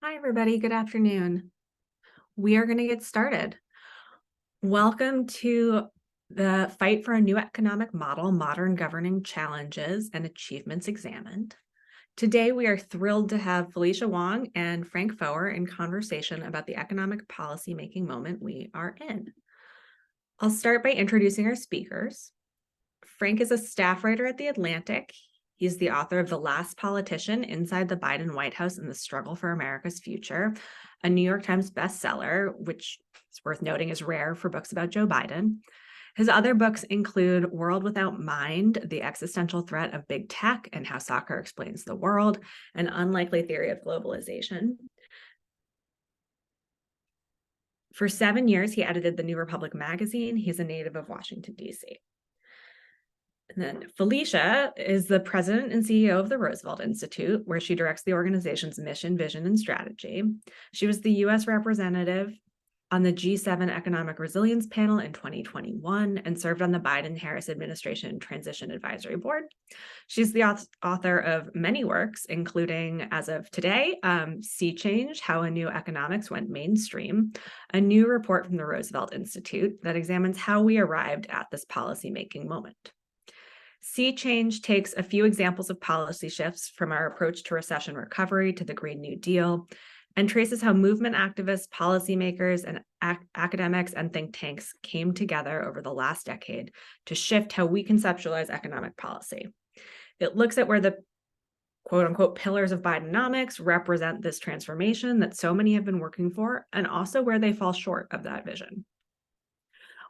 Hi, everybody. Good afternoon. We are going to get started. Welcome to the Fight for a New Economic Model, Modern Governing Challenges and Achievements Examined. Today, we are thrilled to have Felicia Wong and Frank Foer in conversation about the economic policy-making moment we are in. I'll start by introducing our speakers. Frank is a staff writer at The Atlantic. He's the author of The Last Politician, Inside the Biden White House and the Struggle for America's Future, a New York Times bestseller, which is worth noting is rare for books about Joe Biden. His other books include World Without Mind, The Existential Threat of Big Tech and How Soccer Explains the World, An Unlikely Theory of Globalization. For 7 years, he edited the New Republic magazine. He's a native of Washington, D.C. And then Felicia is the president and CEO of the Roosevelt Institute, where she directs the organization's mission, vision, and strategy. She was the U.S. representative on the G7 Economic Resilience Panel in 2021 and served on the Biden-Harris Administration Transition Advisory Board. She's the author of many works, including, as of today, Sea Change, How a New Economics Went Mainstream, a new report from the Roosevelt Institute that examines how we arrived at this policymaking moment. Sea Change takes a few examples of policy shifts from our approach to recession recovery to the Green New Deal and traces how movement activists, policymakers, and academics and think tanks came together over the last decade to shift how we conceptualize economic policy. It looks at where the quote unquote pillars of Bidenomics represent this transformation that so many have been working for, and also where they fall short of that vision.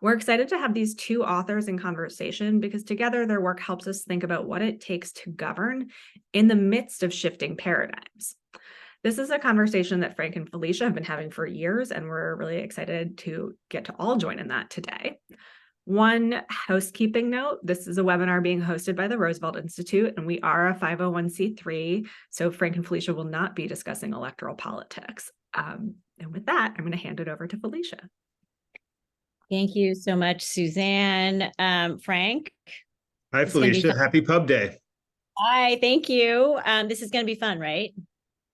We're excited to have these two authors in conversation because together their work helps us think about what it takes to govern in the midst of shifting paradigms. This is a conversation that Frank and Felicia have been having for years, and we're really excited to get to all join in that today. One housekeeping note, this is a webinar being hosted by the Roosevelt Institute, and we are a 501c3, so Frank and Felicia will not be discussing electoral politics. And with that, I'm going to hand it over to Felicia. Thank you so much, Suzanne. Frank? Hi, Felicia. Happy Pub Day. Hi, thank you. This is going to be fun, right?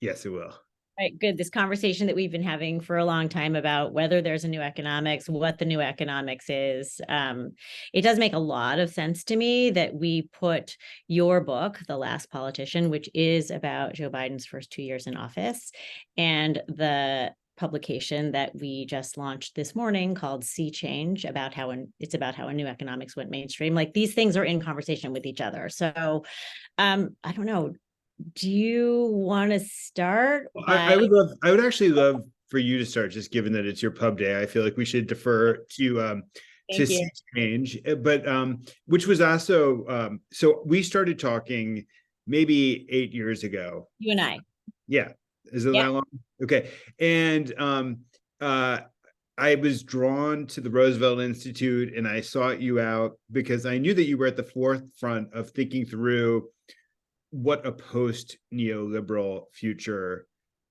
Yes, it will. All right, good. This conversation that we've been having for a long time about whether there's a new economics, what the new economics is. It does make a lot of sense to me that we put your book, The Last Politician, which is about Joe Biden's first 2 years in office, and the publication that we just launched this morning called Sea Change, about how a new economics went mainstream. Like, these things are in conversation with each other. So I don't know. Do you want to start? I would actually love for you to start, just given that it's your pub day. I feel like we should defer to Sea Change, but which was also so we started talking maybe 8 years ago. You and I. Yeah. Is it that long? Okay. And I was drawn to the Roosevelt Institute, and I sought you out because I knew that you were at the forefront of thinking through what a post-neoliberal future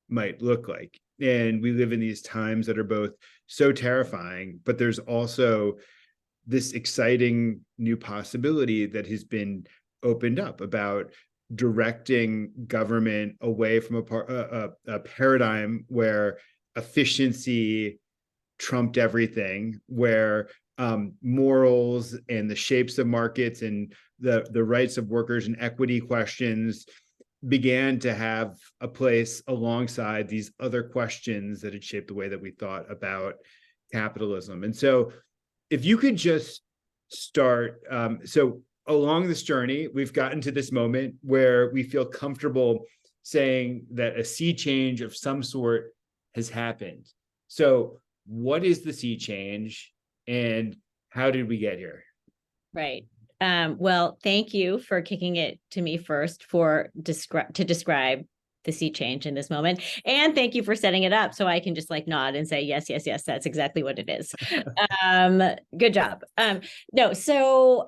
might look like. And we live in these times that are both so terrifying, but there's also this exciting new possibility that has been opened up about directing government away from a paradigm where efficiency trumped everything, where morals and the shapes of markets and the rights of workers and equity questions began to have a place alongside these other questions that had shaped the way that we thought about capitalism. And so if you could just start, so along this journey, we've gotten to this moment where we feel comfortable saying that a sea change of some sort has happened. So what is the sea change and how did we get here? Right. Well, thank you for kicking it to me first to describe the sea change in this moment. And thank you for setting it up so I can just nod and say, yes, that's exactly what it is. Good job. So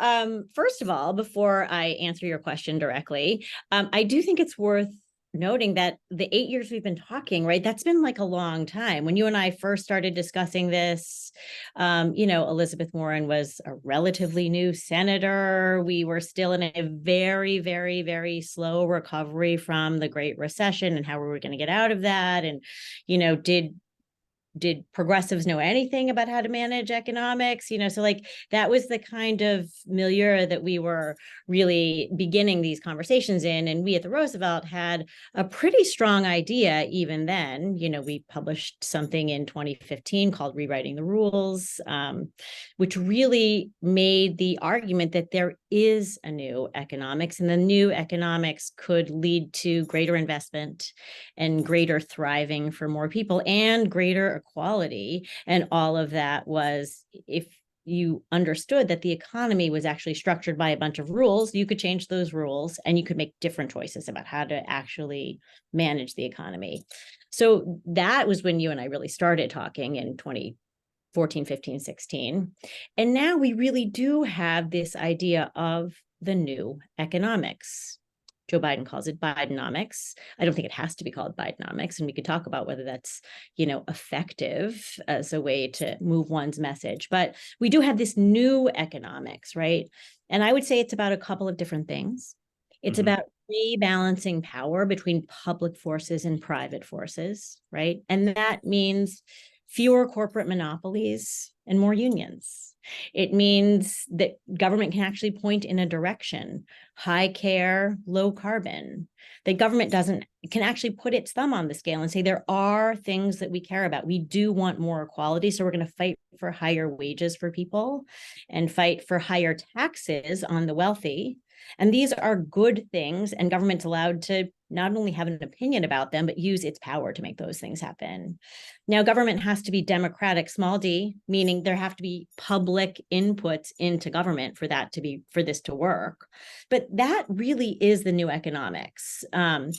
first of all, before I answer your question directly, I do think it's worth noting that the 8 years we've been talking, right, that's been like a long time. When you and I first started discussing this, Elizabeth Warren was a relatively new senator. We were still in a very, very, very slow recovery from the Great Recession and how we were going to get out of that. And, did progressives know anything about how to manage economics? So like that was the kind of milieu that we were really beginning these conversations in. And we at the Roosevelt had a pretty strong idea even then. We published something in 2015 called Rewriting the Rules, which really made the argument that there is a new economics, and the new economics could lead to greater investment and greater thriving for more people and greater equality. And all of that was, if you understood that the economy was actually structured by a bunch of rules, you could change those rules and you could make different choices about how to actually manage the economy. So that was when you and I really started talking in 2014, 15, 16. And now we really do have this idea of the new economics. Joe Biden calls it Bidenomics. I don't think it has to be called Bidenomics, and we could talk about whether that's, effective as a way to move one's message. But we do have this new economics, right? And I would say it's about a couple of different things. It's about rebalancing power between public forces and private forces, right? And that means fewer corporate monopolies and more unions. It means that government can actually point in a direction, high care, low carbon. The government can actually put its thumb on the scale and say, there are things that we care about. We do want more equality, so we're going to fight for higher wages for people and fight for higher taxes on the wealthy. And these are good things, and government's allowed to not only have an opinion about them, but use its power to make those things happen. Now, government has to be democratic, small d, meaning there have to be public inputs into government for this to work. But that really is the new economics. And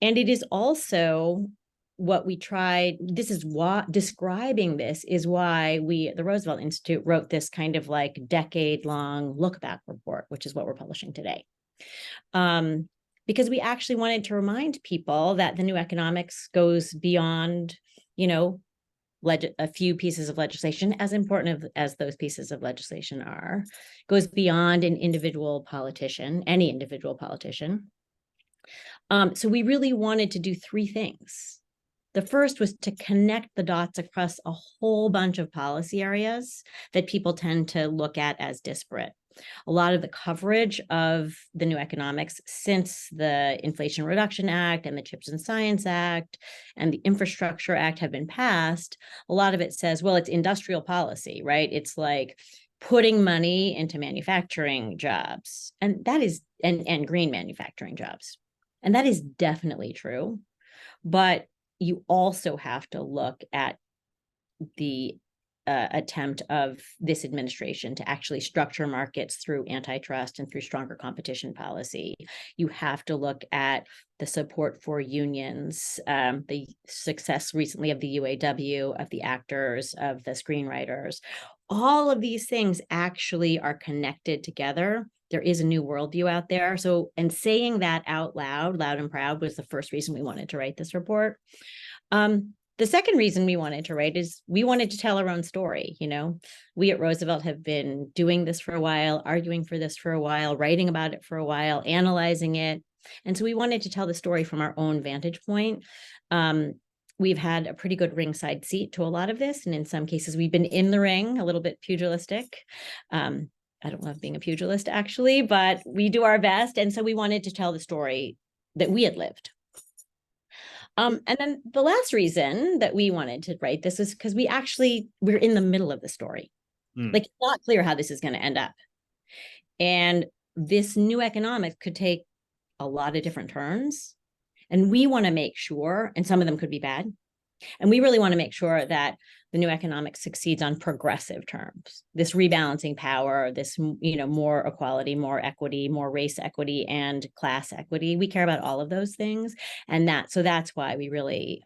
it is also what we tried. This is what describing this is why we at the Roosevelt Institute wrote this kind of like decade-long look back report, which is what we're publishing today. Because we actually wanted to remind people that the new economics goes beyond, a few pieces of legislation, as important as those pieces of legislation are, goes beyond an individual politician, any individual politician. So we really wanted to do three things. The first was to connect the dots across a whole bunch of policy areas that people tend to look at as disparate. A lot of the coverage of the new economics since the Inflation Reduction Act and the Chips and Science Act and the Infrastructure Act have been passed. A lot of it says, well, it's industrial policy, right? It's like putting money into manufacturing jobs, and that is, and green manufacturing jobs. And that is definitely true. But you also have to look at the attempt of this administration to actually structure markets through antitrust and through stronger competition policy. You have to look at the support for unions, the success recently of the UAW, of the actors, of the screenwriters. All of these things actually are connected together. There is a new worldview out there. So, and saying that out loud, loud and proud, was the first reason we wanted to write this report. The second reason we wanted to write is we wanted to tell our own story. We at Roosevelt have been doing this for a while, arguing for this for a while, writing about it for a while, analyzing it. And so we wanted to tell the story from our own vantage point. We've had a pretty good ringside seat to a lot of this. And in some cases, we've been in the ring, a little bit pugilistic. I don't love being a pugilist, actually, but we do our best. And so we wanted to tell the story that we had lived. And then the last reason that we wanted to write this is because we're in the middle of the story. Like, it's not clear how this is going to end up. And this new economics could take a lot of different turns. And we want to make sure, and some of them could be bad, and we really want to make sure that the new economics succeeds on progressive terms. This rebalancing power, this, more equality, more equity, more race equity, and class equity. We care about all of those things. And so that's why we really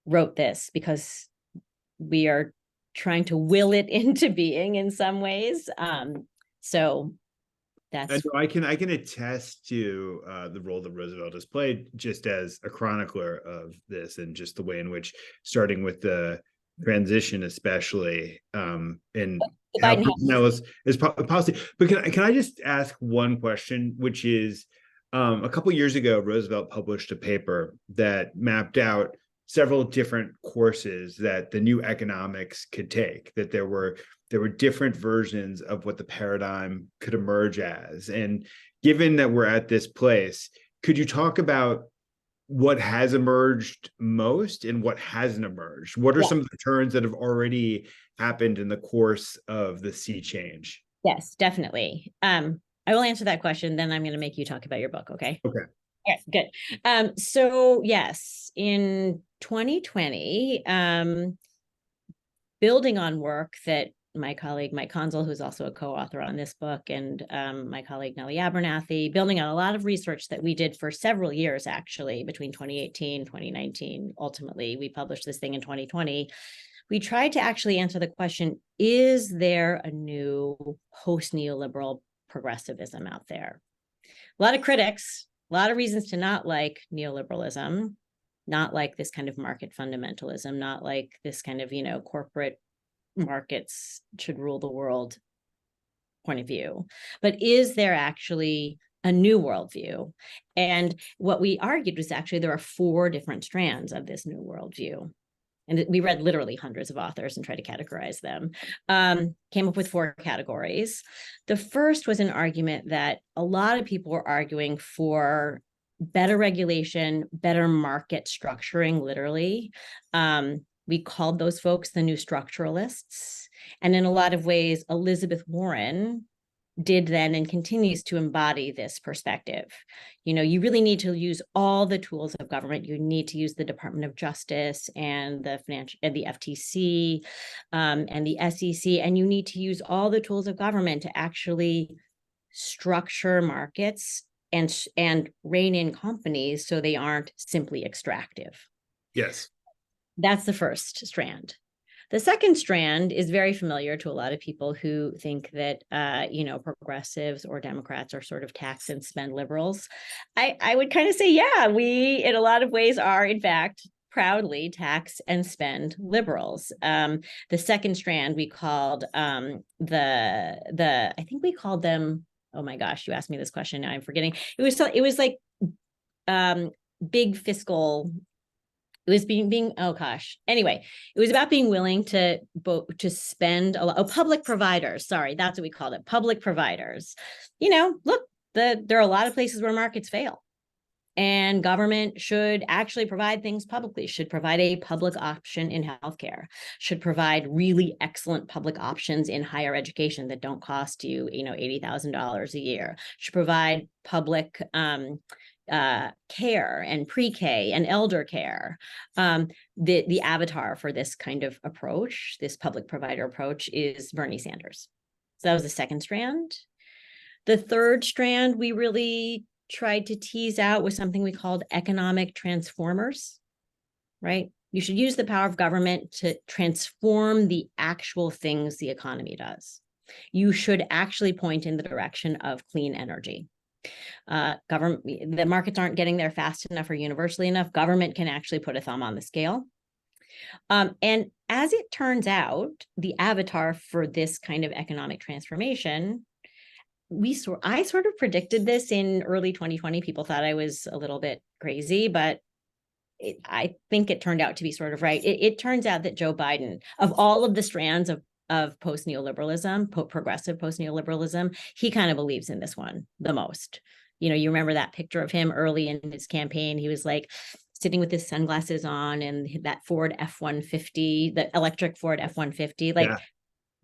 wrote this, because we are trying to will it into being in some ways. So That's I can attest to the role that Roosevelt has played just as a chronicler of this, and just the way in which, starting with the transition, especially, and the how Biden personnel is policy. But can I just ask one question, which is, a couple years ago, Roosevelt published a paper that mapped out several different courses that the new economics could take, that there were different versions of what the paradigm could emerge as. And given that we're at this place, could you talk about what has emerged most and what hasn't emerged? What are some of the turns that have already happened in the course of the sea change? Yes, definitely. I will answer that question, then I'm going to make you talk about your book, okay? Okay. Yes, good. So yes, in 2020, building on work that my colleague Mike Consul, who's also a co-author on this book, and my colleague Nellie Abernathy, building on a lot of research that we did for several years, actually, between 2018, 2019. Ultimately, we published this thing in 2020. We tried to actually answer the question, is there a new post-neoliberal progressivism out there? A lot of critics, a lot of reasons to not like neoliberalism, not like this kind of market fundamentalism, not like this kind of, corporate markets should rule the world point of view. But is there actually a new worldview? And what we argued was actually there are 4 different strands of this new worldview. And we read literally hundreds of authors and tried to categorize them. Came up with 4 categories. The first was an argument that a lot of people were arguing for better regulation, better market structuring, literally. We called those folks the new structuralists. And in a lot of ways, Elizabeth Warren did then and continues to embody this perspective. You really need to use all the tools of government. You need to use the Department of Justice and the FTC and the SEC, and you need to use all the tools of government to actually structure markets and rein in companies so they aren't simply extractive. Yes. That's the first strand. The second strand is very familiar to a lot of people who think that, progressives or Democrats are sort of tax and spend liberals. I would kind of say, yeah, we, in a lot of ways, are, in fact, proudly tax and spend liberals. The second strand we called I think we called them, oh my gosh, you asked me this question, now I'm forgetting. It was like big fiscal. It was being oh gosh. Anyway, it was about being willing to spend a lot. Oh, public providers. Sorry, that's what we called it. Public providers. Look, there are a lot of places where markets fail, and government should actually provide things publicly. Should provide a public option in healthcare. Should provide really excellent public options in higher education that don't cost you, $80,000 a year. Should provide public care and pre-K and elder care. The avatar for this kind of approach, this public provider approach, is Bernie Sanders. So that was the second strand. The third strand we really tried to tease out was something we called economic transformers, right? You should use the power of government to transform the actual things the economy does. You should actually point in the direction of clean energy. The markets aren't getting there fast enough or universally enough. Government can actually put a thumb on the scale. And as it turns out, the avatar for this kind of economic transformation, I sort of predicted this in early 2020. People thought I was a little bit crazy, but I think it turned out to be sort of right. It turns out that Joe Biden, of all of the strands of post-neoliberalism, progressive post-neoliberalism, he kind of believes in this one the most. You remember that picture of him early in his campaign. He was like sitting with his sunglasses on and that Ford F-150, the electric Ford F-150. Like, yeah.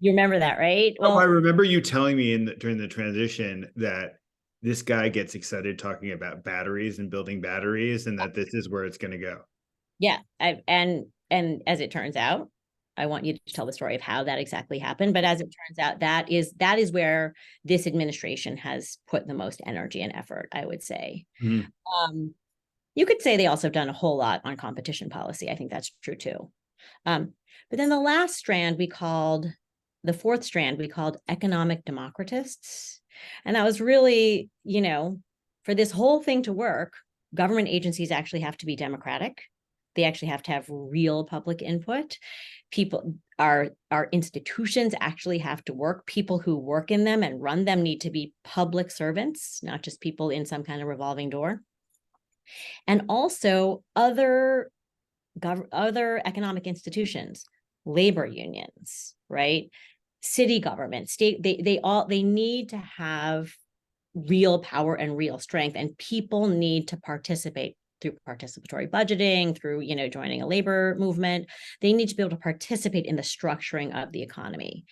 You remember that, right? Well, I remember you telling me during the transition that this guy gets excited talking about batteries and building batteries, and that this is where it's going to go. Yeah, and as it turns out, I want you to tell the story of how that exactly happened. But as it turns out, that is where this administration has put the most energy and effort, I would say. Mm-hmm. You could say they also have done a whole lot on competition policy. I think that's true too. But then the fourth strand we called economic democratists. And that was really, for this whole thing to work, government agencies actually have to be democratic. They actually have to have real public input. Our institutions actually have to work. People who work in them and run them need to be public servants, not just people in some kind of revolving door. And also other economic institutions, labor unions, right? City government, state, they need to have real power and real strength, and people need to participate through participatory budgeting, through, joining a labor movement. They need to be able to participate in the structuring of the economy.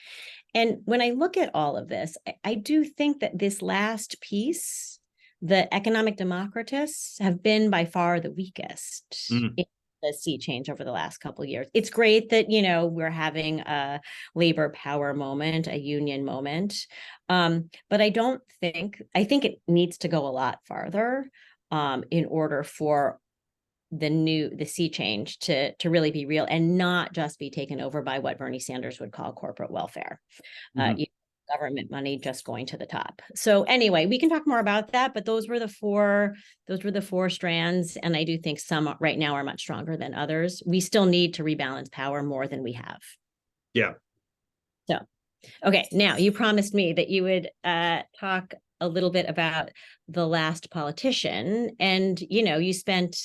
And when I look at all of this, I do think that this last piece, the economic democratists have been by far the weakest in the sea change over the last couple of years. It's great that, we're having a labor power moment, a union moment. But I think it needs to go a lot farther in order for the sea change to really be real and not just be taken over by what Bernie Sanders would call corporate welfare. Government money just going to the top. So anyway, we can talk more about that, but those were the four strands. And I do think some right now are much stronger than others. We still need to rebalance power more than we have. Yeah. So, okay. Now you promised me that you would talk a little bit about The Last Politician. And, you spent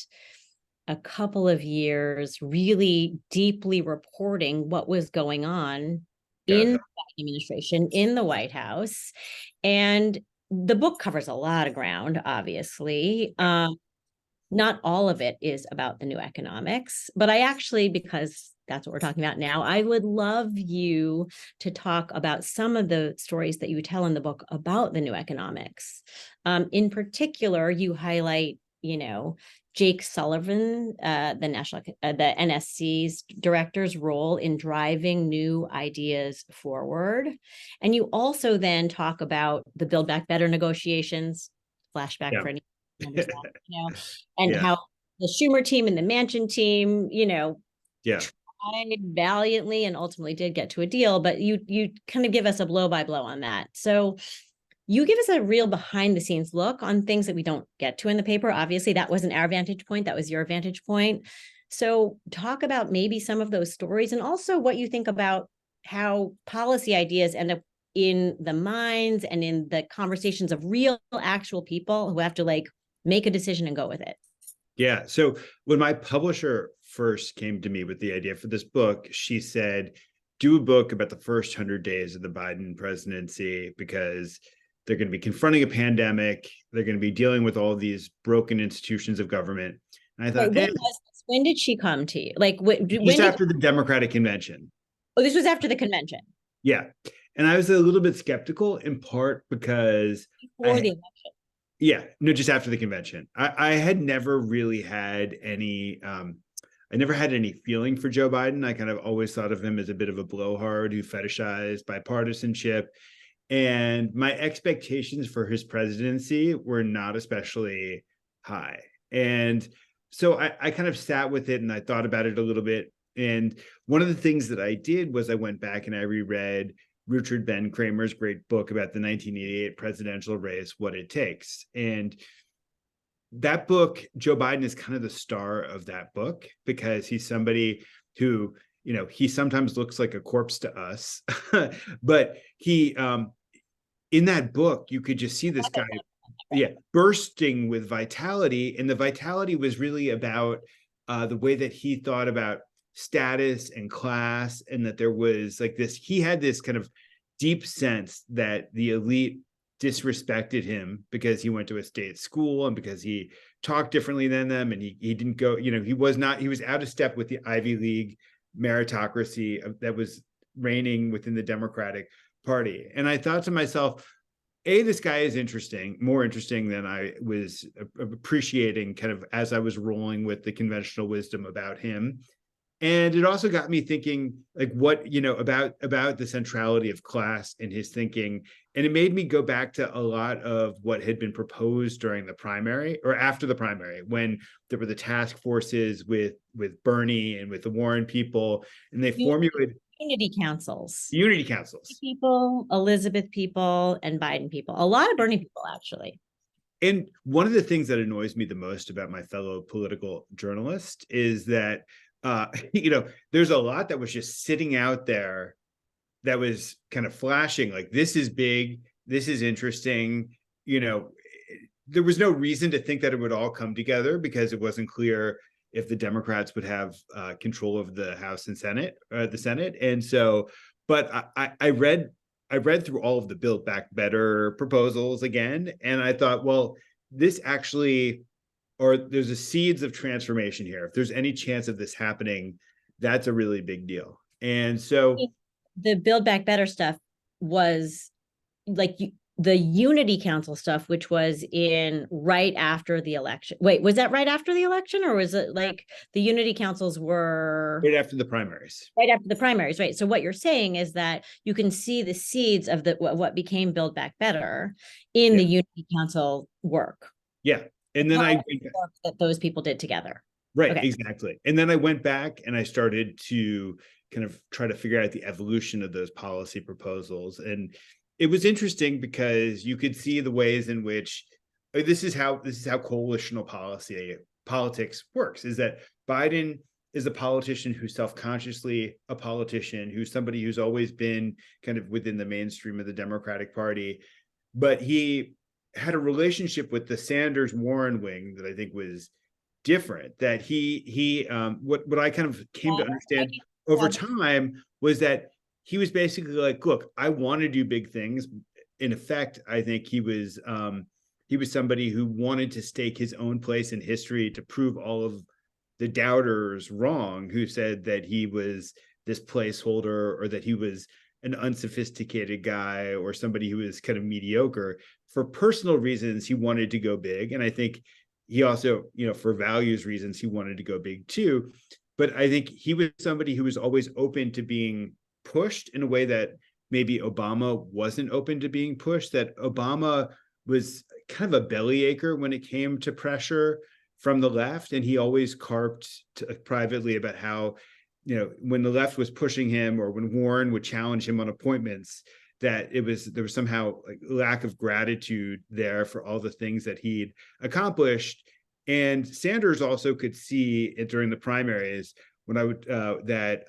a couple of years really deeply reporting what was going on in the Biden administration, in the White House. And the book covers a lot of ground, obviously. Not all of it is about the new economics, but I actually, because that's what we're talking about now, I would love you to talk about some of the stories that you tell in the book about the new economics. In particular, you highlight, Jake Sullivan, the NSC's director's role in driving new ideas forward. And you also then talk about the Build Back Better negotiations, flashback for any and how the Schumer team and the Manchin team, tried valiantly and ultimately did get to a deal, but you kind of give us a blow by blow on that. So you give us a real behind the scenes look on things that we don't get to in the paper. Obviously, that wasn't our vantage point. That was your vantage point. So talk about maybe some of those stories and also what you think about how policy ideas end up in the minds and in the conversations of real, actual people who have to make a decision and go with it. Yeah. So when my publisher first came to me with the idea for this book, she said, do a book about the first 100 days of the Biden presidency, because they're going to be confronting a pandemic. They're going to be dealing with all these broken institutions of government. And I thought, when did she come to you? Just after the Democratic convention. Oh, this was after the convention. Yeah. And I was a little bit skeptical, in part because before the election. Yeah, no, just after the convention. I had never really had any I never had any feeling for Joe Biden. I kind of always thought of him as a bit of a blowhard who fetishized bipartisanship. And my expectations for his presidency were not especially high. And so I kind of sat with it and I thought about it a little bit. And one of the things that I did was I went back and I reread Richard Ben Kramer's great book about the 1988 presidential race, What It Takes. And that book, Joe Biden is kind of the star of that book because he's somebody who, he sometimes looks like a corpse to us, but he, in that book, you could just see this guy, bursting with vitality. And the vitality was really about the way that he thought about status and class, and that there was he had this kind of deep sense that the elite disrespected him because he went to a state school and because he talked differently than them, and he didn't go, he was out of step with the Ivy League meritocracy that was reigning within the Democratic Party. And I thought to myself, this guy is more interesting than I was appreciating kind of as I was rolling with the conventional wisdom about him. And it also got me thinking, what, about the centrality of class in his thinking. And it made me go back to a lot of what had been proposed during the primary or after the primary, when there were the task forces with Bernie and with the Warren people, and they formulated. Unity councils. Unity councils. People, Elizabeth people, and Biden people. A lot of Bernie people, actually. And one of the things that annoys me the most about my fellow political journalist is that, there's a lot that was just sitting out there that was kind of flashing, like, this is big, this is interesting. There was no reason to think that it would all come together because it wasn't clear if the Democrats would have control of the House and the Senate. And so, but I read through all of the Build Back Better proposals again, and I thought, well, this actually, or there's a seeds of transformation here. If there's any chance of this happening, that's a really big deal. And so the Build Back Better stuff was like the Unity Council stuff, which was in right after the election. Wait, was that right after the election, or was it like the Unity Councils were right after the primaries? Right after the primaries, right? So what you're saying is that you can see the seeds of what became Build Back Better in the Unity Council work. Yeah, and then work that those people did together. Right, okay. Exactly. And then I went back and I started to kind of try to figure out the evolution of those policy proposals. And it was interesting because you could see the ways in which this is how coalitional politics works, is that Biden is a politician who's self-consciously a politician, who's somebody who's always been kind of within the mainstream of the Democratic Party, but he had a relationship with the Sanders-Warren wing that I think was different. That what I kind of came to understand over time was that he was basically like, look, I want to do big things. In effect, I think he was somebody who wanted to stake his own place in history to prove all of the doubters wrong, who said that he was this placeholder or that he was an unsophisticated guy or somebody who was kind of mediocre. For personal reasons, he wanted to go big. And I think he also, for values reasons, he wanted to go big too. But I think he was somebody who was always open to being pushed in a way that maybe Obama wasn't open to being pushed, that Obama was kind of a bellyacre when it came to pressure from the left. And he always carped privately about how, when the left was pushing him or when Warren would challenge him on appointments, that there was somehow like lack of gratitude there for all the things that he'd accomplished. And Sanders also could see it during the primaries that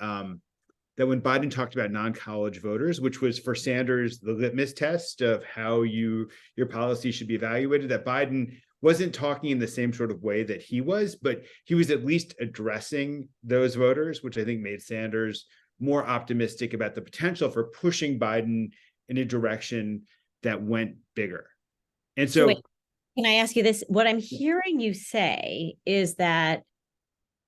when Biden talked about non-college voters, which was for Sanders the litmus test of how your policy should be evaluated, that Biden wasn't talking in the same sort of way that he was, but he was at least addressing those voters, which I think made Sanders more optimistic about the potential for pushing Biden in a direction that went bigger. And so, wait, can I ask you this? What I'm hearing you say is that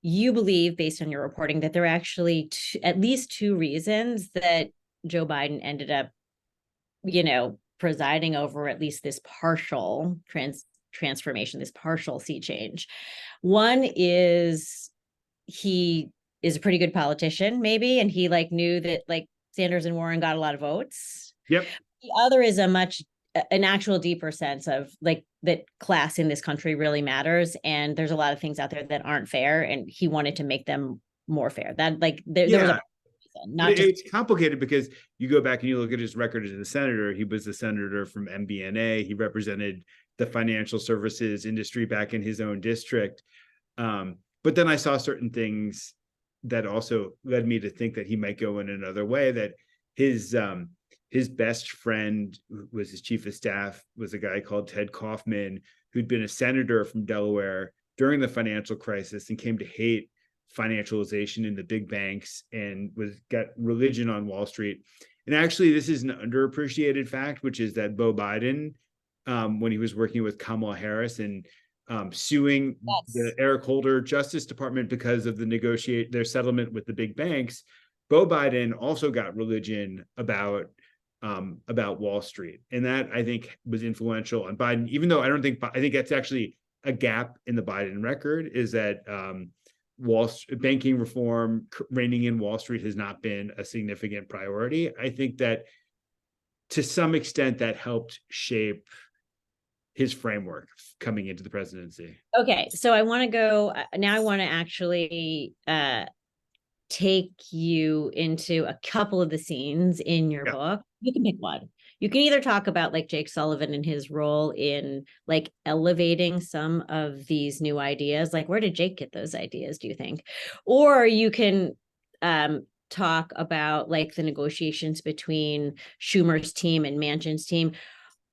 you believe, based on your reporting, that there are actually at least two reasons that Joe Biden ended up, presiding over at least this partial transformation, this partial sea change. One is he is a pretty good politician, maybe, and he knew that Sanders and Warren got a lot of votes. Yep. The other is an actual deeper sense of that class in this country really matters, and there's a lot of things out there that aren't fair, and he wanted to make them more fair. That there was a reason, it's complicated because you go back and you look at his record as a senator. He was a senator from MBNA. He represented the financial services industry back in his own district. But then I saw certain things that also led me to think that he might go in another way, that his best friend, who was his chief of staff, was a guy called Ted Kaufman, who'd been a senator from Delaware during the financial crisis and came to hate financialization in the big banks and got religion on Wall Street. And actually, this is an underappreciated fact, which is that Beau Biden, when he was working with Kamala Harris and suing the Eric Holder Justice Department because of their settlement with the big banks, Beau Biden also got religion about Wall Street. And that, I think, was influential on Biden, even though I think that's actually a gap in the Biden record, is that banking reform, reining in Wall Street has not been a significant priority. I think that to some extent that helped shape his framework coming into the presidency. Okay, so I want to go now. I want to actually take you into a couple of the scenes in your book. You can pick one. You can either talk about like Jake Sullivan and his role in like elevating some of these new ideas. Like, where did Jake get those ideas, do you think? Or you can talk about like the negotiations between Schumer's team and Manchin's team.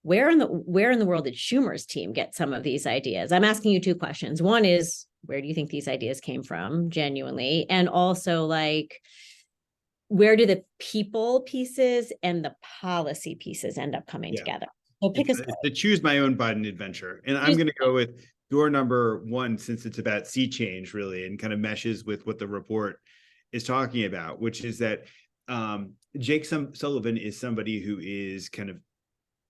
Where in the world did Schumer's team get some of these ideas? I'm asking you two questions. One is, where do you think these ideas came from genuinely? And also, like, where do the people pieces and the policy pieces end up coming together? So pick it's the choose my own Biden adventure. And I'm going to go with door number one, since it's about sea change, really, and kind of meshes with what the report is talking about, which is that Jake Sullivan is somebody who is kind of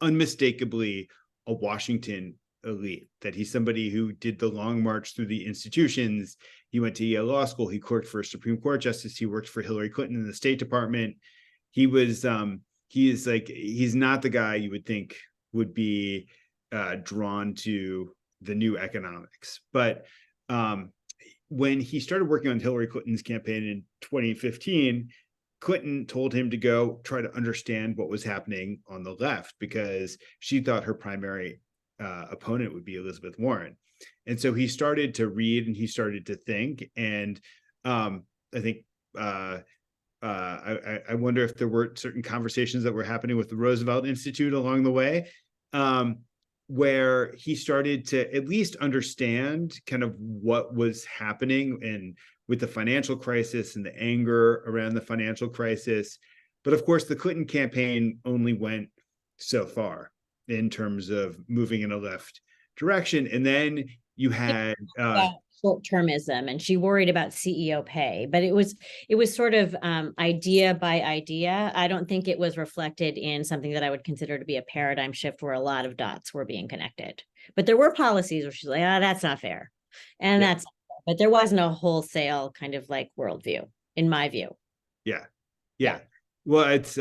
unmistakably a Washington elite, that he's somebody who did the long march through the institutions. He went to Yale Law School. He clerked for a Supreme Court justice. He worked for Hillary Clinton in the State Department. He's not the guy you would think would be drawn to the new economics. But when he started working on Hillary Clinton's campaign in 2015, Clinton told him to go try to understand what was happening on the left, because she thought her primary opponent would be Elizabeth Warren. And so he started to read and he started to think. And I think I wonder if there were certain conversations that were happening with the Roosevelt Institute along the way, where he started to at least understand kind of what was happening and with the financial crisis and the anger around the financial crisis. But of course, the Clinton campaign only went so far in terms of moving in a left direction. And then you had short-termism, and she worried about CEO pay, but it was sort of idea by idea. I don't think it was reflected in something that I would consider to be a paradigm shift where a lot of dots were being connected. But there were policies where she's like, that's not fair. And that's, but there wasn't a wholesale kind of like worldview, in my view. Yeah. Well, it's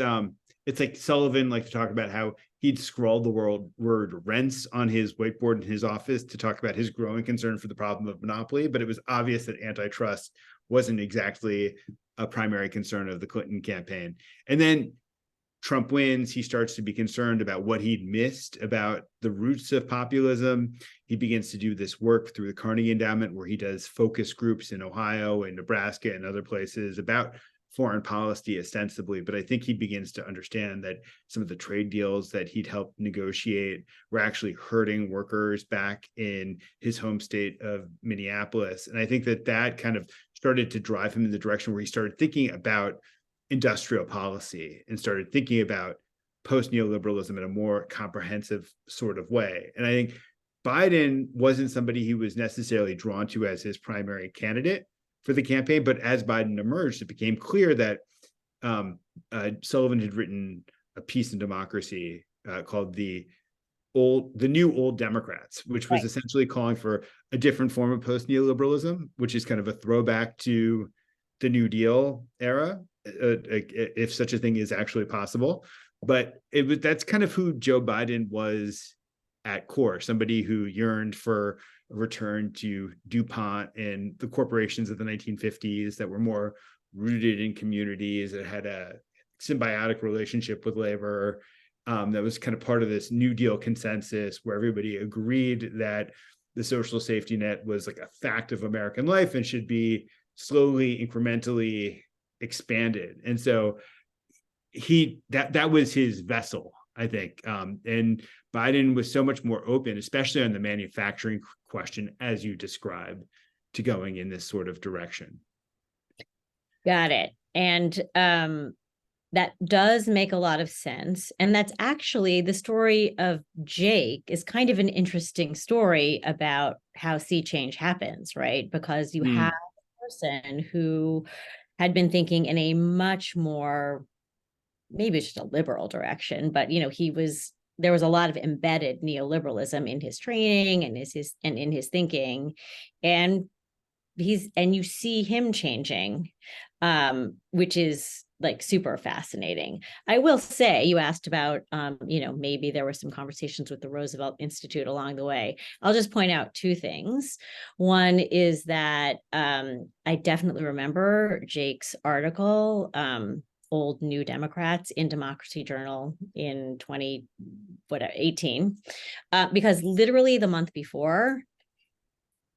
like Sullivan liked to talk about how he'd scrawled the word rents on his whiteboard in his office to talk about his growing concern for the problem of monopoly. But it was obvious that antitrust wasn't exactly a primary concern of the Clinton campaign. And then Trump wins. He starts to be concerned about what he'd missed about the roots of populism. He begins to do this work through the Carnegie Endowment, where he does focus groups in Ohio and Nebraska and other places about foreign policy ostensibly. But I think he begins to understand that some of the trade deals that he'd helped negotiate were actually hurting workers back in his home state of Minneapolis. And I think that kind of started to drive him in the direction where he started thinking about industrial policy and started thinking about post-neoliberalism in a more comprehensive sort of way. And I think Biden wasn't somebody he was necessarily drawn to as his primary candidate for the campaign, but as Biden emerged, it became clear that Sullivan had written a piece in Democracy called the New Old Democrats, which was essentially calling for a different form of post-neoliberalism, which is kind of a throwback to the New Deal era, if such a thing is actually possible. But that's kind of who Joe Biden was at core, somebody who yearned for a return to DuPont and the corporations of the 1950s that were more rooted in communities, that had a symbiotic relationship with labor, that was kind of part of this New Deal consensus where everybody agreed that the social safety net was like a fact of American life and should be slowly, incrementally expanded. And so that was his vessel, I think. And Biden was so much more open, especially on the manufacturing question, as you described, to going in this sort of direction. Got it. And that does make a lot of sense. And that's actually the story of Jake is kind of an interesting story about how sea change happens, right? Because you have a person who had been thinking in a much more, maybe it's just a liberal direction, but there was a lot of embedded neoliberalism in his training and in his thinking, and you see him changing, which is like super fascinating. I will say, you asked about, maybe there were some conversations with the Roosevelt Institute along the way. I'll just point out two things. One is that I definitely remember Jake's article, Old New Democrats, in Democracy Journal in 2018, because literally the month before,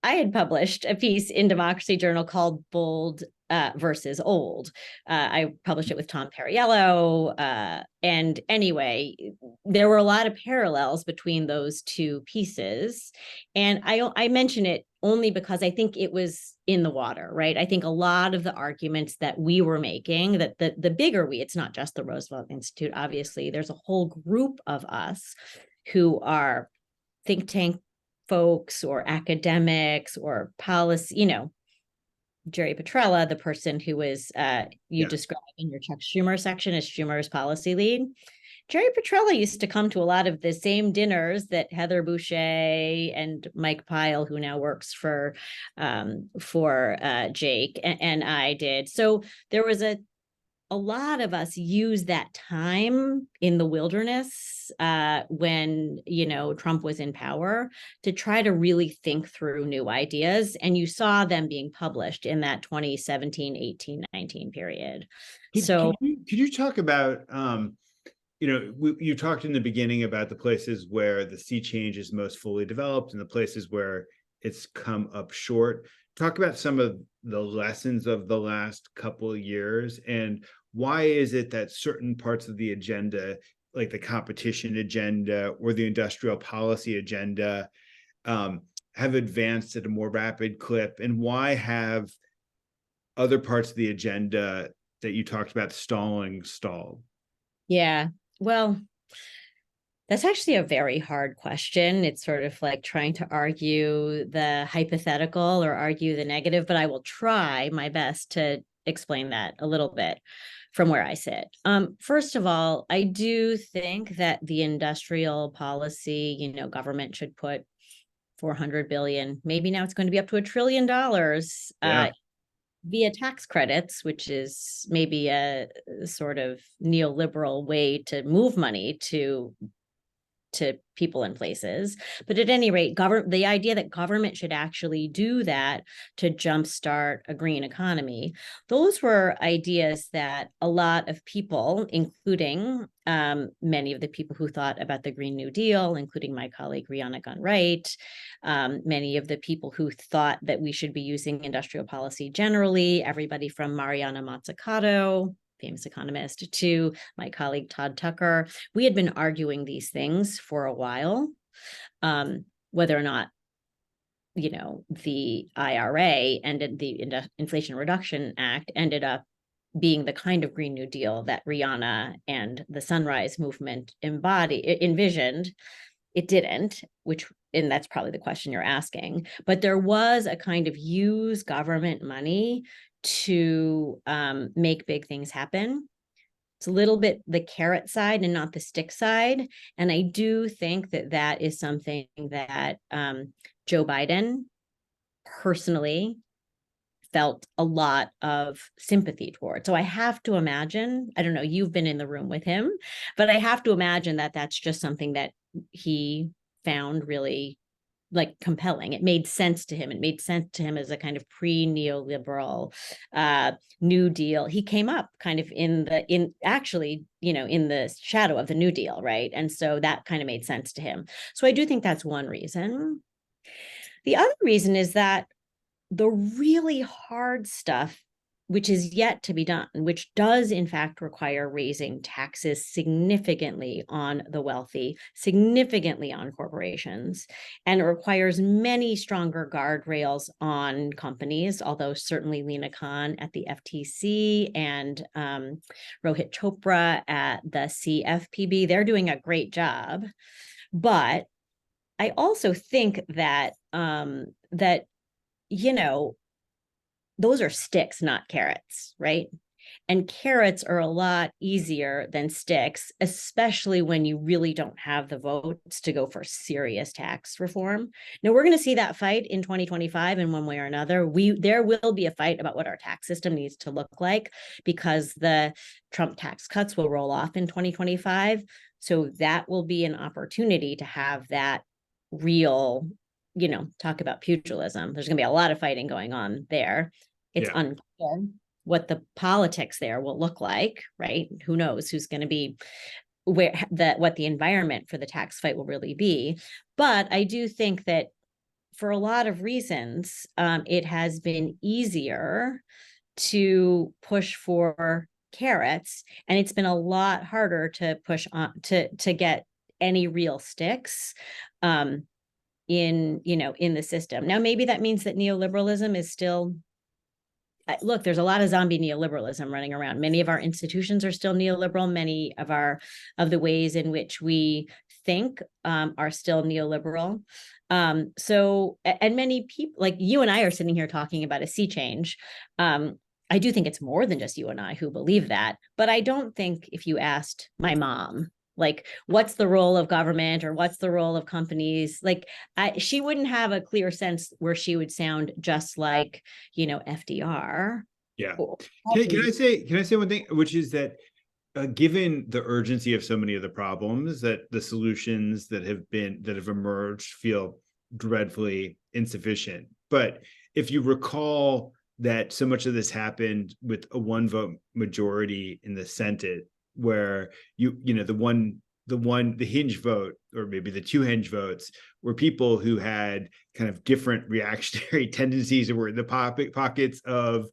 I had published a piece in Democracy Journal called Bold versus Old. I published it with Tom Perriello. And anyway, there were a lot of parallels between those two pieces. And I mention it only because I think it was in the water, right? I think a lot of the arguments that we were making, that the bigger we, it's not just the Roosevelt Institute, obviously, there's a whole group of us who are think tank folks or academics or policy, Jerry Petrella, the person who was you described in your Chuck Schumer section as Schumer's policy lead. Jerry Petrella used to come to a lot of the same dinners that Heather Boucher and Mike Pyle, who now works for Jake, and I did. So there was a lot of us use that time in the wilderness when, Trump was in power to try to really think through new ideas. And you saw them being published in that 2017, 18, 19 period. Could you talk about, you talked in the beginning about the places where the sea change is most fully developed and the places where it's come up short. Talk about some of the lessons of the last couple of years, and why is it that certain parts of the agenda, like the competition agenda or the industrial policy agenda, have advanced at a more rapid clip, and why have other parts of the agenda that you talked about stalled? Yeah, well, that's actually a very hard question. It's sort of like trying to argue the hypothetical or argue the negative, but I will try my best to explain that a little bit from where I sit. First of all, I do think that the industrial policy, government should put 400 billion, maybe now it's going to be up to $1 trillion via tax credits, which is maybe a sort of neoliberal way to move money to people and places. But at any rate, the idea that government should actually do that to jumpstart a green economy, those were ideas that a lot of people, including many of the people who thought about the Green New Deal, including my colleague Rihanna Gunn-Wright, many of the people who thought that we should be using industrial policy generally, everybody from Mariana Mazzucato, famous economist, to my colleague Todd Tucker. We had been arguing these things for a while, whether or not, the IRA ended, the Inflation Reduction Act ended up being the kind of Green New Deal that Rihanna and the Sunrise Movement envisioned. It didn't, and that's probably the question you're asking. But there was a kind of use government money to make big things happen. It's a little bit the carrot side and not the stick side. And I do think that that is something that Joe Biden personally felt a lot of sympathy toward. So I have to imagine, I don't know, you've been in the room with him, but I have to imagine that that's just something that he found really compelling. It made sense to him. It made sense to him as a kind of pre-neoliberal New Deal. He came up kind of in the shadow of the New Deal, right? And so that kind of made sense to him. So I do think that's one reason. The other reason is that the really hard stuff, which is yet to be done, which does in fact require raising taxes significantly on the wealthy, significantly on corporations, and it requires many stronger guardrails on companies, although certainly Lina Khan at the FTC and Rohit Chopra at the CFPB, they're doing a great job. But I also think that those are sticks, not carrots, right? And carrots are a lot easier than sticks, especially when you really don't have the votes to go for serious tax reform. Now, we're going to see that fight in 2025 in one way or another. There will be a fight about what our tax system needs to look like, because the Trump tax cuts will roll off in 2025. So that will be an opportunity to have that real, talk about pugilism. There's going to be a lot of fighting going on there. It's unclear what the politics there will look like, right? Who knows who's going to be what the environment for the tax fight will really be. But I do think that for a lot of reasons, it has been easier to push for carrots, and it's been a lot harder to push on to get any real sticks in the system. Now, maybe that means that neoliberalism is still, look, there's a lot of zombie neoliberalism running around. Many of our institutions are still neoliberal. Many of the ways in which we think are still neoliberal. And many people, like you and I, are sitting here talking about a sea change. I do think it's more than just you and I who believe that. But I don't think if you asked my mom, like, what's the role of government or what's the role of companies, like, she wouldn't have a clear sense where she would sound just like, FDR. Yeah. Can I say one thing, which is that given the urgency of so many of the problems, that the solutions that have emerged feel dreadfully insufficient. But if you recall that so much of this happened with a one vote majority in the Senate, where the hinge vote, or maybe the two hinge votes, were people who had kind of different reactionary tendencies and were in the pockets of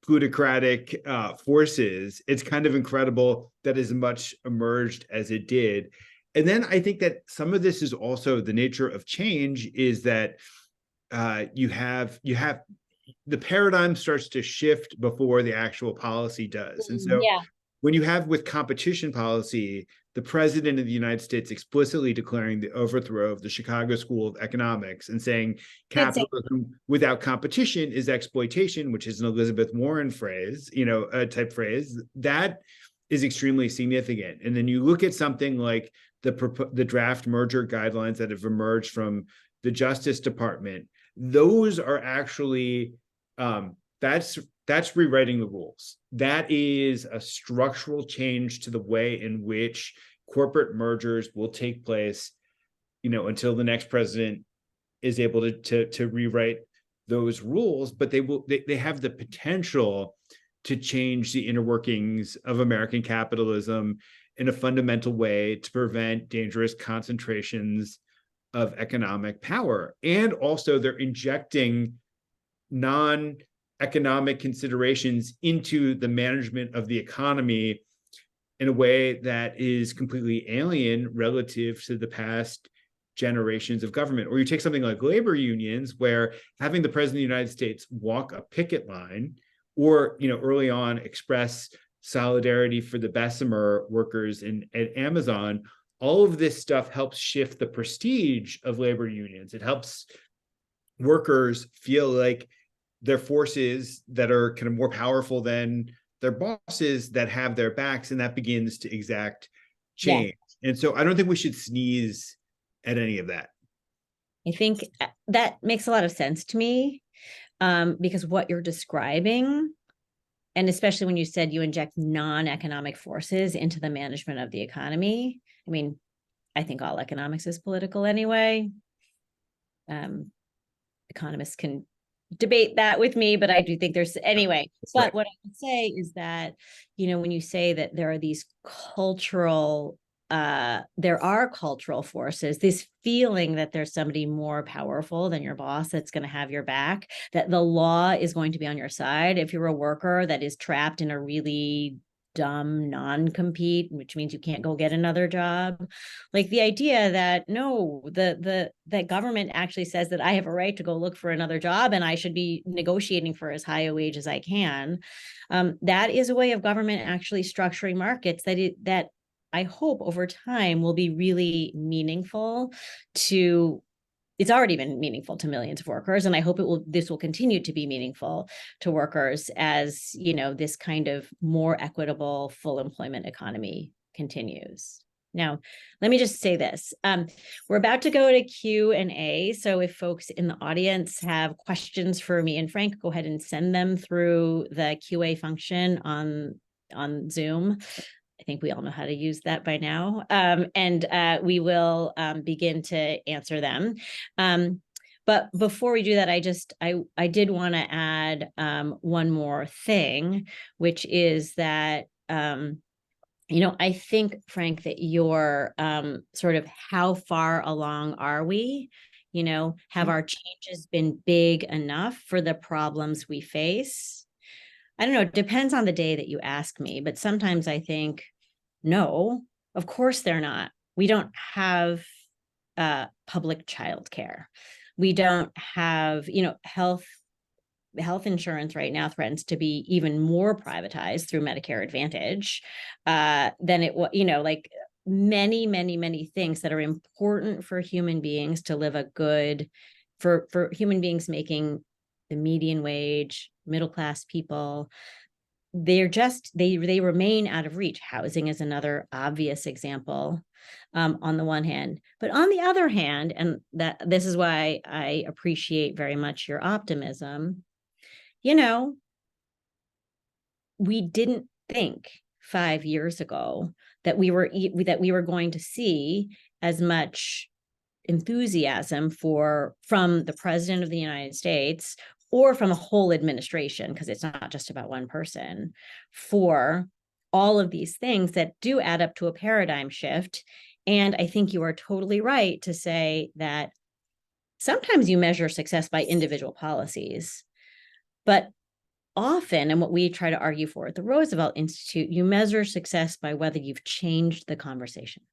plutocratic forces. It's kind of incredible that as much emerged as it did. And then I think that some of this is also the nature of change, is that you have the paradigm starts to shift before the actual policy does. And so when you have, with competition policy, the president of the United States explicitly declaring the overthrow of the Chicago School of Economics and saying capitalism without competition is exploitation, which is an Elizabeth Warren phrase, type phrase, that is extremely significant. And then you look at something like the draft merger guidelines that have emerged from the Justice Department. Those are actually, that's rewriting the rules. That is a structural change to the way in which corporate mergers will take place, until the next president is able to rewrite those rules. But they have the potential to change the inner workings of American capitalism in a fundamental way, to prevent dangerous concentrations of economic power. And also they're injecting non-economic considerations into the management of the economy in a way that is completely alien relative to the past generations of government. Or you take something like labor unions, where having the president of the United States walk a picket line, or early on express solidarity for the Bessemer workers at Amazon, all of this stuff helps shift the prestige of labor unions. It helps workers feel like they're forces that are kind of more powerful than their bosses that have their backs, and that begins to exact change. Yeah. And so I don't think we should sneeze at any of that. I think that makes a lot of sense to me, because what you're describing, and especially when you said you inject non-economic forces into the management of the economy, I mean, I think all economics is political anyway. Economists can debate that with me, but I do think there's anyway. But right. What I would say is that, when you say that there are these cultural forces, this feeling that there's somebody more powerful than your boss that's going to have your back, that the law is going to be on your side if you're a worker that is trapped in a really dumb non-compete, which means you can't go get another job. Like the idea that that government actually says that I have a right to go look for another job and I should be negotiating for as high a wage as I can. That is a way of government actually structuring markets that I hope over time will be really meaningful to it's already been meaningful to millions of workers, and I hope this will continue to be meaningful to workers as, this kind of more equitable full employment economy continues. Now, let me just say this. We're about to go to Q&A. So if folks in the audience have questions for me and Frank, go ahead and send them through the QA function on Zoom. I think we all know how to use that by now. And we will begin to answer them. But before we do that, I did want to add one more thing, which is that, I think, Frank, that your sort of how far along are we? Have our changes been big enough for the problems we face? I don't know, it depends on the day that you ask me, but sometimes I think, no, of course they're not. We don't have public childcare. We don't have, health insurance right now threatens to be even more privatized through Medicare Advantage than it was, like many, many, many things that are important for human beings to live a good, for human beings making the median wage, middle-class people, they remain out of reach. Housing is another obvious example on the one hand, but on the other hand, and this is why I appreciate very much your optimism, we didn't think 5 years ago that we were going to see as much enthusiasm from the president of the United States or from a whole administration, because it's not just about one person, for all of these things that do add up to a paradigm shift. And I think you are totally right to say that sometimes you measure success by individual policies, but often, and what we try to argue for at the Roosevelt Institute, you measure success by whether you've changed the conversation.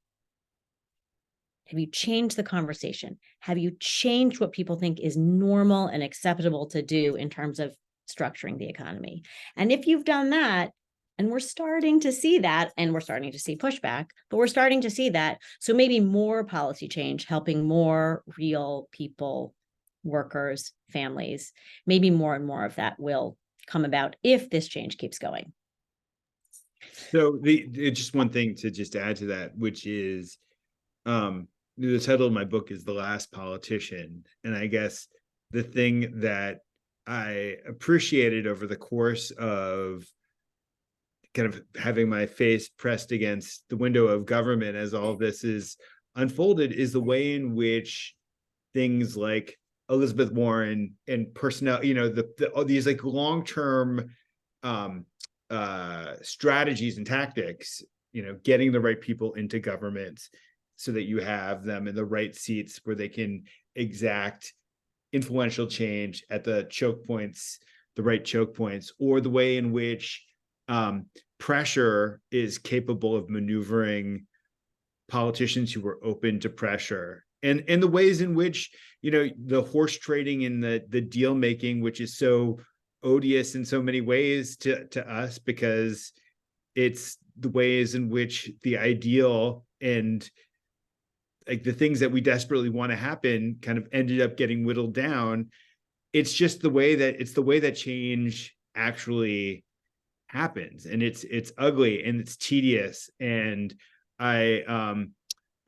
Have you changed the conversation? Have you changed what people think is normal and acceptable to do in terms of structuring the economy? And if you've done that, and we're starting to see that, and we're starting to see pushback, but we're starting to see that. So maybe more policy change, helping more real people, workers, families, maybe more and more of that will come about if this change keeps going. So just one thing to just add to that, which is, the title of my book is The Last Politician. And I guess the thing that I appreciated over the course of kind of having my face pressed against the window of government as all this is unfolded is the way in which things like Elizabeth Warren and personnel, these like long-term strategies and tactics, getting the right people into government so that you have them in the right seats where they can exact influential change at the right choke points, or the way in which pressure is capable of maneuvering politicians who are open to pressure, and the ways in which, the horse trading and the deal making, which is so odious in so many ways to us, because it's the ways in which the ideal and like the things that we desperately want to happen kind of ended up getting whittled down. It's just the way that change actually happens, and it's ugly and it's tedious. And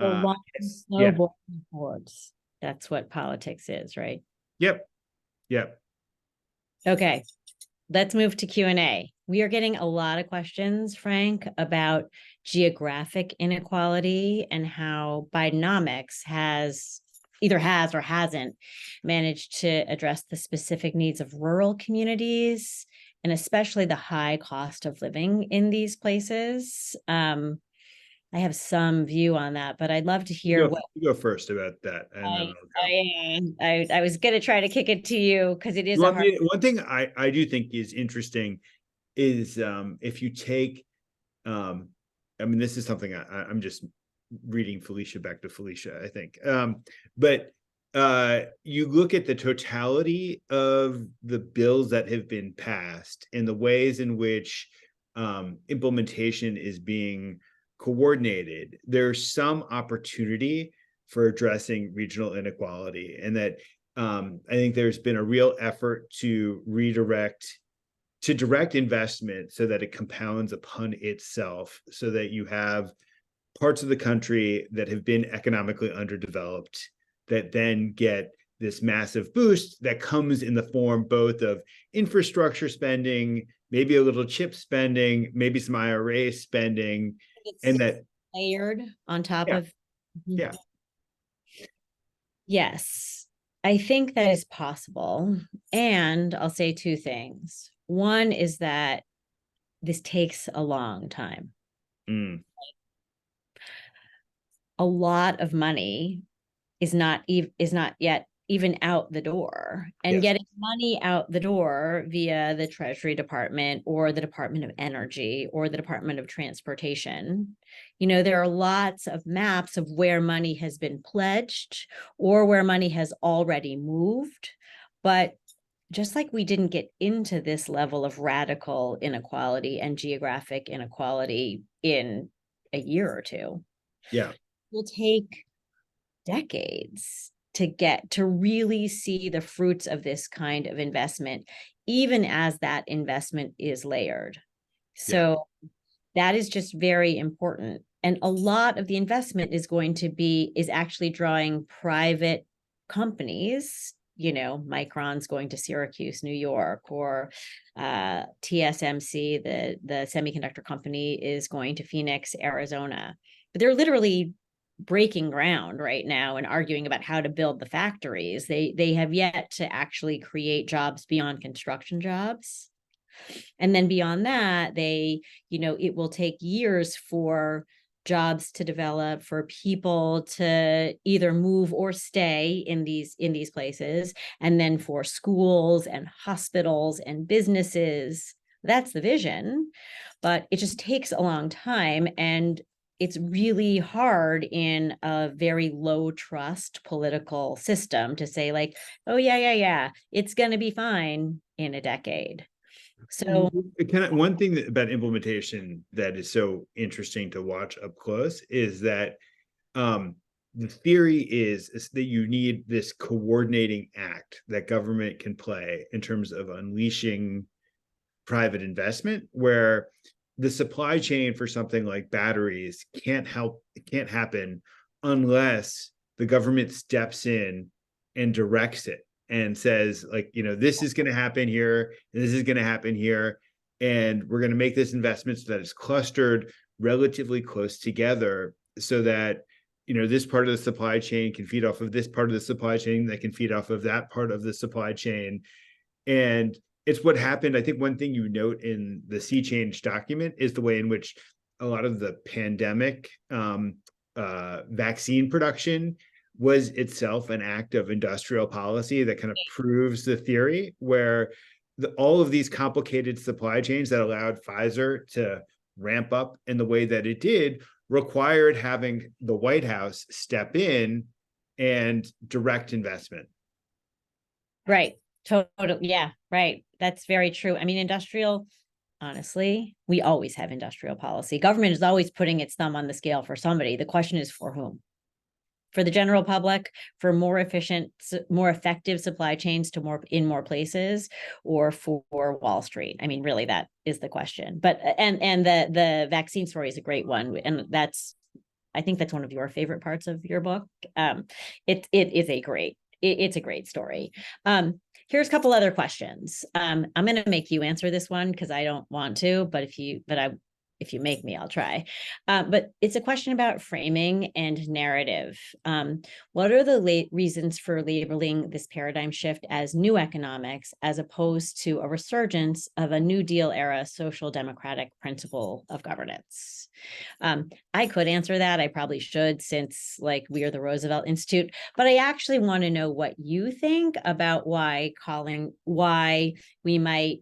snowboard boards. That's what politics is, right? Yep. Okay, let's move to Q&A. We are getting a lot of questions, Frank, about geographic inequality and how Bidenomics either has or hasn't managed to address the specific needs of rural communities, and especially the high cost of living in these places. I have some view on that, but I'd love to hear what you go first about that. I was going to try to kick it to you because it is one thing I do think is interesting is if you take, this is something I'm just reading Felicia back to Felicia, I think. But you look at the totality of the bills that have been passed and the ways in which implementation is being coordinated. There's some opportunity for addressing regional inequality, and that I think there's been a real effort to direct investment so that it compounds upon itself, so that you have parts of the country that have been economically underdeveloped that then get this massive boost that comes in the form both of infrastructure spending, maybe a little chip spending, maybe some IRA spending, and that layered on top yeah, of. yeah. Yes, I think that is possible. And I'll say two things. One is that this takes a long time. Mm. A lot of money is not yet even out the door, and Yes. getting money out the door via the Treasury Department or the Department of Energy or the Department of Transportation. There are lots of maps of where money has been pledged or where money has already moved. But just like we didn't get into this level of radical inequality and geographic inequality in a year or two, Yeah. it will take decades to get to really see the fruits of this kind of investment, even as that investment is layered. So that is just very important. And a lot of the investment is actually drawing private companies. Micron's going to Syracuse, New York, or TSMC, the semiconductor company, is going to Phoenix, Arizona. But they're literally breaking ground right now and arguing about how to build the factories. They have yet to actually create jobs beyond construction jobs. And then beyond that, it will take years for jobs to develop, for people to either move or stay in these places, and then for schools and hospitals and businesses. That's the vision, but it just takes a long time, and it's really hard in a very low trust political system to say, like, oh yeah, it's going to be fine in a decade. So One thing about implementation that is so interesting to watch up close is that the theory is that you need this coordinating act that government can play in terms of unleashing private investment, where the supply chain for something like batteries can't happen unless the government steps in and directs it and says, like, this is going to happen here, and this is going to happen here, and we're going to make this investment so that it's clustered relatively close together, so that this part of the supply chain can feed off of this part of the supply chain that can feed off of that part of the supply chain. And it's what happened. I think one thing you note in the Sea Change document is the way in which a lot of the pandemic vaccine production was itself an act of industrial policy that kind of proves the theory, where all of these complicated supply chains that allowed Pfizer to ramp up in the way that it did required having the White House step in and direct investment. Right. Totally. Yeah. Right. That's very true. I mean, honestly, we always have industrial policy. Government is always putting its thumb on the scale for somebody. The question is for whom? For the general public, for more efficient, more effective supply chains in more places, or for Wall Street? I mean, really, that is the question. But and the vaccine story is a great one, and I think that's one of your favorite parts of your book. It's a great story. Here's a couple other questions. I'm going to make you answer this one because I don't want to, but if you make me, I'll try. But it's a question about framing and narrative. What are the reasons for labeling this paradigm shift as new economics, as opposed to a resurgence of a New Deal era social democratic principle of governance? I could answer that. I probably should, since we are the Roosevelt Institute, but I actually want to know what you think about why we might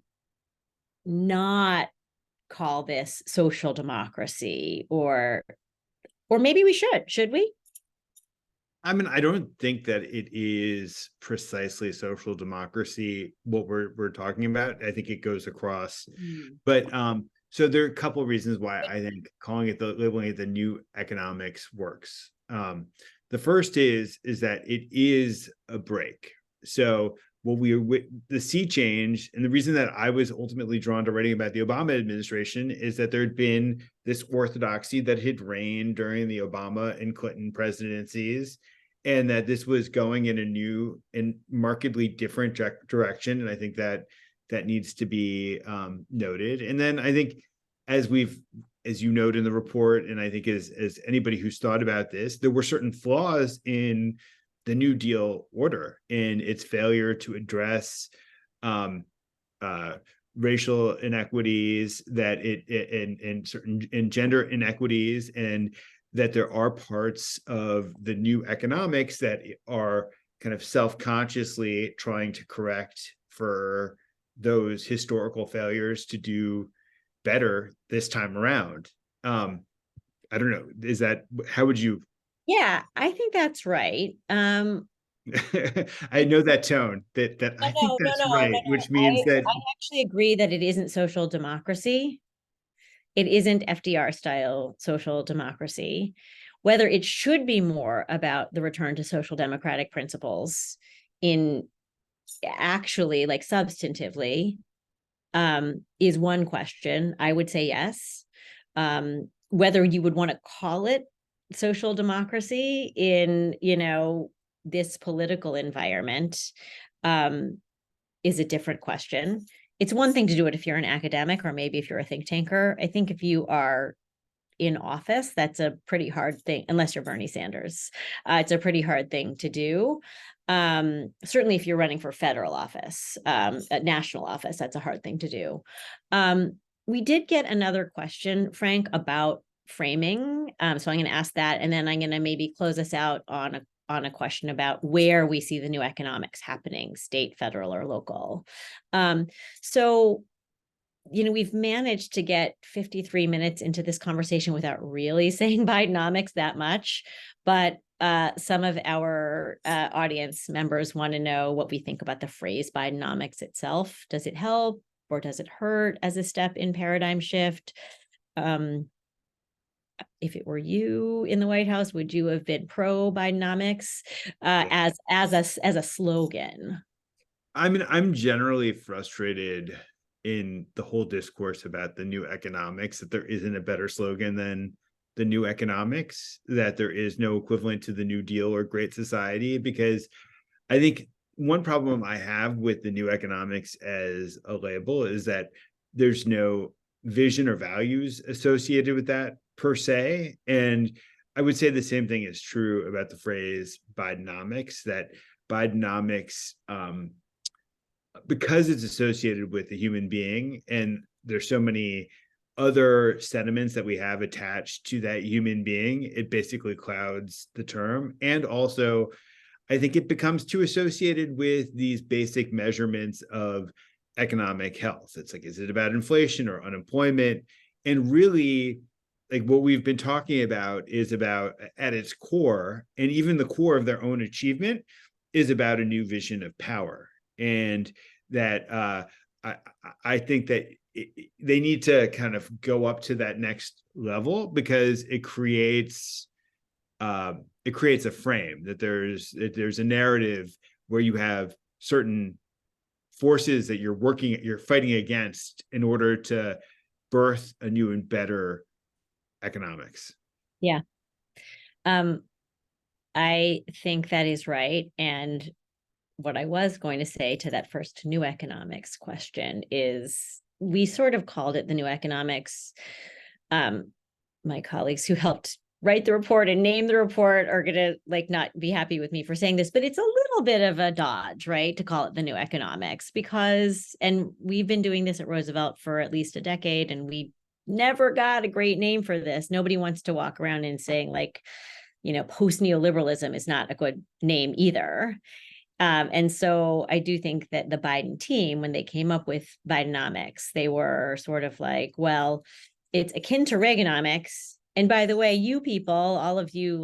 not call this social democracy, or maybe we should we? I mean, I don't think that it is precisely social democracy what we're talking about. I think it goes across, but so there are a couple of reasons why I think labeling it the new economics works. The first is that it is a break. So what the sea change, and the reason that I was ultimately drawn to writing about the Obama administration is that there had been this orthodoxy that had reigned during the Obama and Clinton presidencies, and that this was going in a new and markedly different direction. And I think that needs to be noted. And then I think, as you note in the report, and I think as anybody who's thought about this, there were certain flaws in the New Deal order and its failure to address racial inequities, that and certain gender inequities, and that there are parts of the new economics that are kind of self-consciously trying to correct for those historical failures to do better this time around. I don't know. How would you? Yeah, I think that's right. I know that tone that I think that's right, which means that I actually agree that it isn't social democracy. It isn't FDR style social democracy. Whether it should be more about the return to social democratic principles in actually, like, substantively, is one question. I would say yes. Whether you would want to call it social democracy in, this political environment, is a different question. It's one thing to do it if you're an academic, or maybe if you're a think tanker. I think if you are in office, that's a pretty hard thing, unless you're Bernie Sanders. It's a pretty hard thing to do. Certainly if you're running for federal office, national office, that's a hard thing to do. We did get another question, Frank, about framing. So I'm going to ask that, and then I'm going to maybe close us out on a question about where we see the new economics happening, state, federal, or local. So, we've managed to get 53 minutes into this conversation without really saying Bidenomics that much, but some of our audience members want to know what we think about the phrase Bidenomics itself. Does it help or does it hurt as a step in paradigm shift? If it were you in the White House, would you have been pro Bidenomics as a slogan? I mean, I'm generally frustrated in the whole discourse about the new economics that there isn't a better slogan than the new economics, that there is no equivalent to the New Deal or Great Society, because I think one problem I have with the new economics as a label is that there's no vision or values associated with that per se. And I would say the same thing is true about the phrase Bidenomics, that Bidenomics, because it's associated with a human being, and there's so many other sentiments that we have attached to that human being, it basically clouds the term. And also, I think it becomes too associated with these basic measurements of economic health. It's like, is it about inflation or unemployment? And really, like, what we've been talking about is about, at its core, and even the core of their own achievement, is about a new vision of power. And that I think that they need to kind of go up to that next level, because it creates a frame that there's a narrative where you have certain forces that you're fighting against in order to birth a new and better economics. Yeah. I think that is right. And what I was going to say to that first new economics question is, we sort of called it the new economics. My colleagues who helped write the report and name the report are going to not be happy with me for saying this, but it's a little bit of a dodge, right, to call it the new economics, because, and we've been doing this at Roosevelt for at least a decade, and we never got a great name for this. Nobody wants to walk around and saying post neoliberalism is not a good name either. And so I do think that the Biden team, when they came up with Bidenomics, they were sort of like, well, it's akin to Reaganomics. And by the way, you people, all of you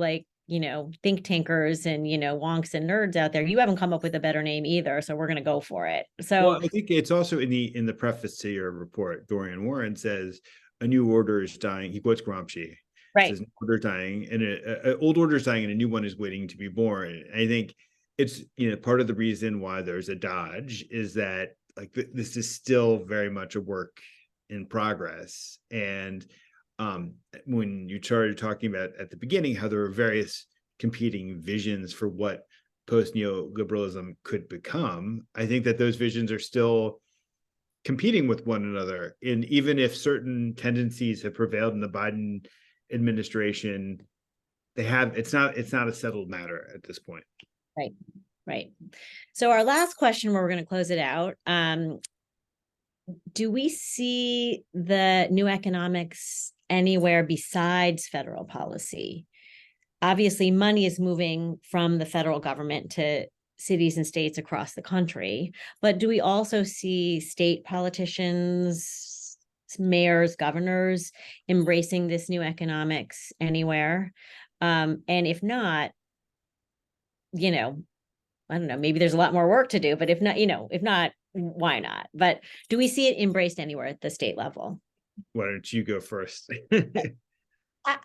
think tankers and, wonks and nerds out there, you haven't come up with a better name either. So we're going to go for it. So I think it's also in the preface to your report, Dorian Warren says, a new order is dying. He quotes Gramsci. Right. says order dying, and a old order is dying, and a new one is waiting to be born. I think it's, part of the reason why there's a dodge is that like this is still very much a work in progress. And when you started talking about at the beginning how there were various competing visions for what post neoliberalism could become, I think that those visions are still competing with one another. And even if certain tendencies have prevailed in the Biden administration, it's not a settled matter at this point. Right. Right. So our last question, where we're going to close it out. Do we see the new economics anywhere besides federal policy? Obviously, money is moving from the federal government to cities and states across the country, but do we also see state politicians, mayors, governors embracing this new economics anywhere? And if not, I don't know, maybe there's a lot more work to do, but if not, why not? But do we see it embraced anywhere at the state level? Why don't you go first?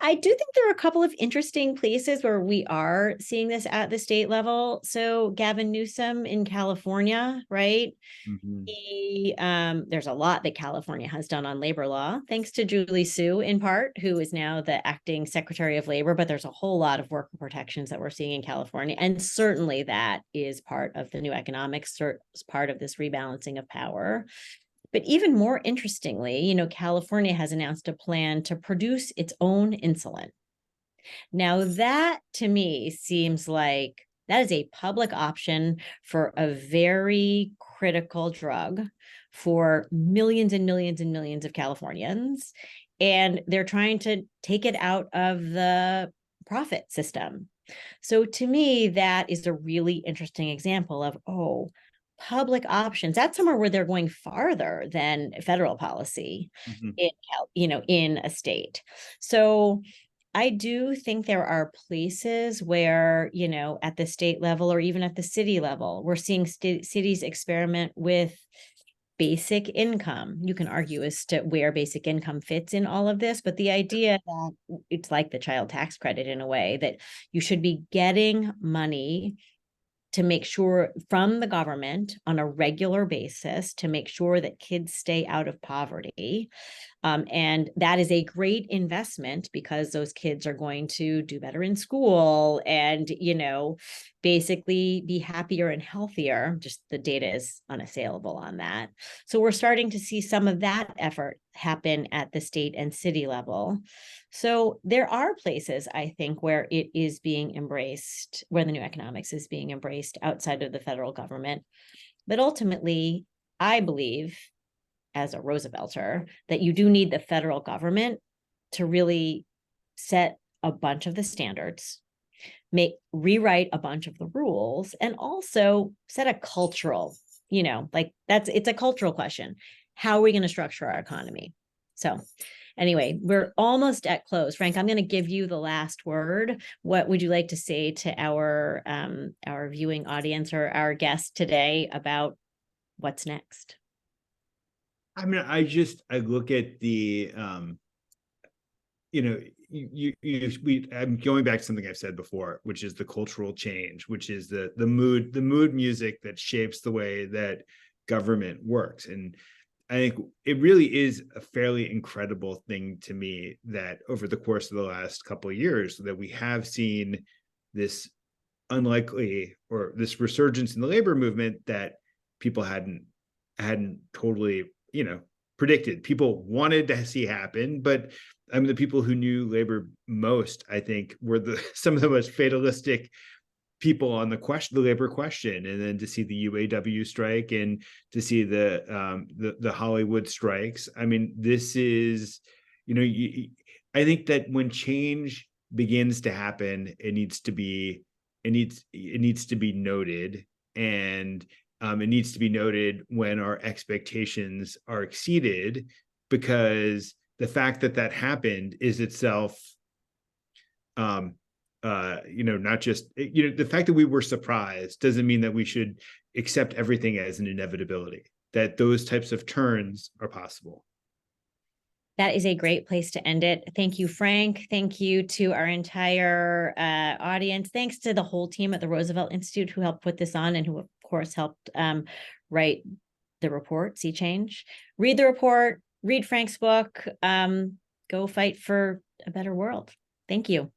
I do think there are a couple of interesting places where we are seeing this at the state level. So Gavin Newsom in California, right? There's a lot that California has done on labor law, thanks to Julie Su in part, who is now the acting Secretary of Labor, but there's a whole lot of worker protections that we're seeing in California. And certainly that is part of the new economics, part of this rebalancing of power. But even more interestingly, California has announced a plan to produce its own insulin. Now, that to me seems like that is a public option for a very critical drug for millions and millions and millions of Californians. And they're trying to take it out of the profit system. So to me, that is a really interesting example of, public options. That's somewhere where they're going farther than federal policy in a state. So I do think there are places where, at the state level or even at the city level, we're seeing cities experiment with basic income. You can argue as to where basic income fits in all of this, but the idea that it's like the child tax credit in a way, that you should be getting money to make sure from the government on a regular basis to make sure that kids stay out of poverty. And that is a great investment because those kids are going to do better in school and, basically be happier and healthier. Just the data is unassailable on that. So we're starting to see some of that effort happen at the state and city level. So there are places, I think, where it is being embraced, where the new economics is being embraced outside of the federal government. But ultimately, I believe, as a Roosevelter, that you do need the federal government to really set a bunch of the standards, rewrite a bunch of the rules, and also set a cultural, it's a cultural question. How are we going to structure our economy? So anyway, we're almost at close. Frank, I'm going to give you the last word. What would you like to say to our viewing audience or our guest today about what's next? I mean, I look at the, I'm going back to something I've said before, which is the cultural change, which is the mood music that shapes the way that government works. And I think it really is a fairly incredible thing to me that over the course of the last couple of years that we have seen this unlikely or this resurgence in the labor movement that people hadn't totally, predicted. People wanted to see happen, but the people who knew labor most, I think, were some of the most fatalistic people on the labor question. And then to see the UAW strike and to see the Hollywood strikes. I mean, this is, I think that when change begins to happen, it needs to be noted, and it needs to be noted when our expectations are exceeded, because the fact that happened is itself, not just, the fact that we were surprised doesn't mean that we should accept everything as an inevitability, that those types of turns are possible. That is a great place to end it. Thank you, Frank. Thank you to our entire audience. Thanks to the whole team at the Roosevelt Institute who helped put this on and who, of course, helped write the report, Sea Change. Read the report, read Frank's book, go fight for a better world. Thank you.